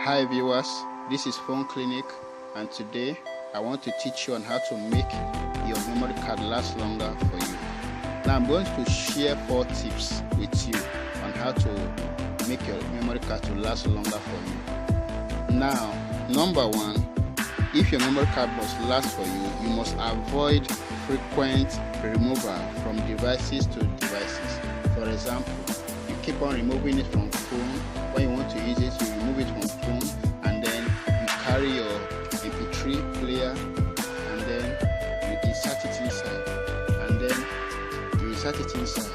Hi viewers, this is Phone Clinic, and today I want to teach you on how to make your memory card last longer for you. Now I'm going to share 4 tips with you on how to make your memory card to last longer for you. Now, number 1, if your memory card must last for you, you must avoid frequent removal from devices to devices. For example, you keep on removing it from phone. When you want to use it, you remove it from phone, and then you carry your MP3 player, and then you insert it inside, and then you insert it inside.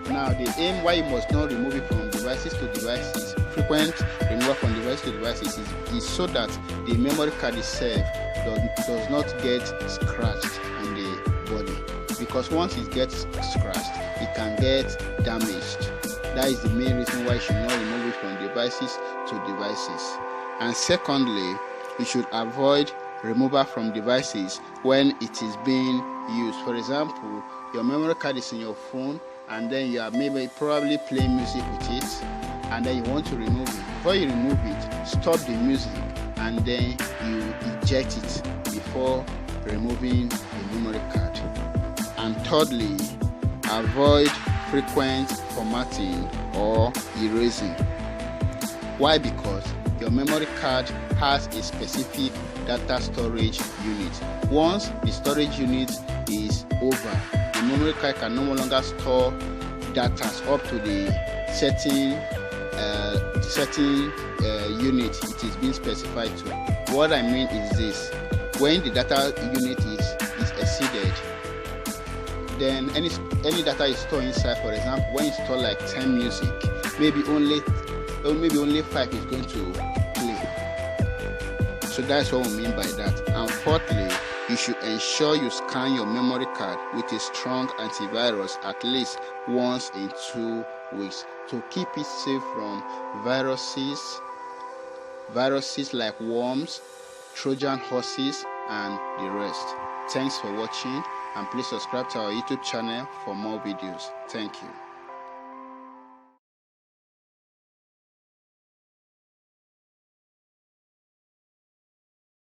Now the aim why you must not remove it from devices to devices, frequent removal from device to devices, is so that the memory card itself does not get scratched on the body, because once it gets scratched, it can get damaged. That is the main reason why you should not remove it from devices to devices. And secondly, you should avoid removal from devices when it is being used. For example, your memory card is in your phone, and then you are probably playing music with it, and then you want to remove it. Before you remove it, stop the music, and then you eject it before removing the memory card. And thirdly, avoid frequent formatting or erasing. Why? Because your memory card has a specific data storage unit. Once the storage unit is over, the memory card can no longer store data up to the certain unit it is being specified to. What I mean is this: when the data unit is exceeded, then any data is stored inside. For example, when you store like 10 music, maybe only 5 is going to play. So that's what we mean by that. And fourthly, you should ensure you scan your memory card with a strong antivirus at least once in 2 weeks to keep it safe from viruses like worms, Trojan horses, and the rest. Thanks for watching, and please subscribe to our YouTube channel for more videos. Thank you.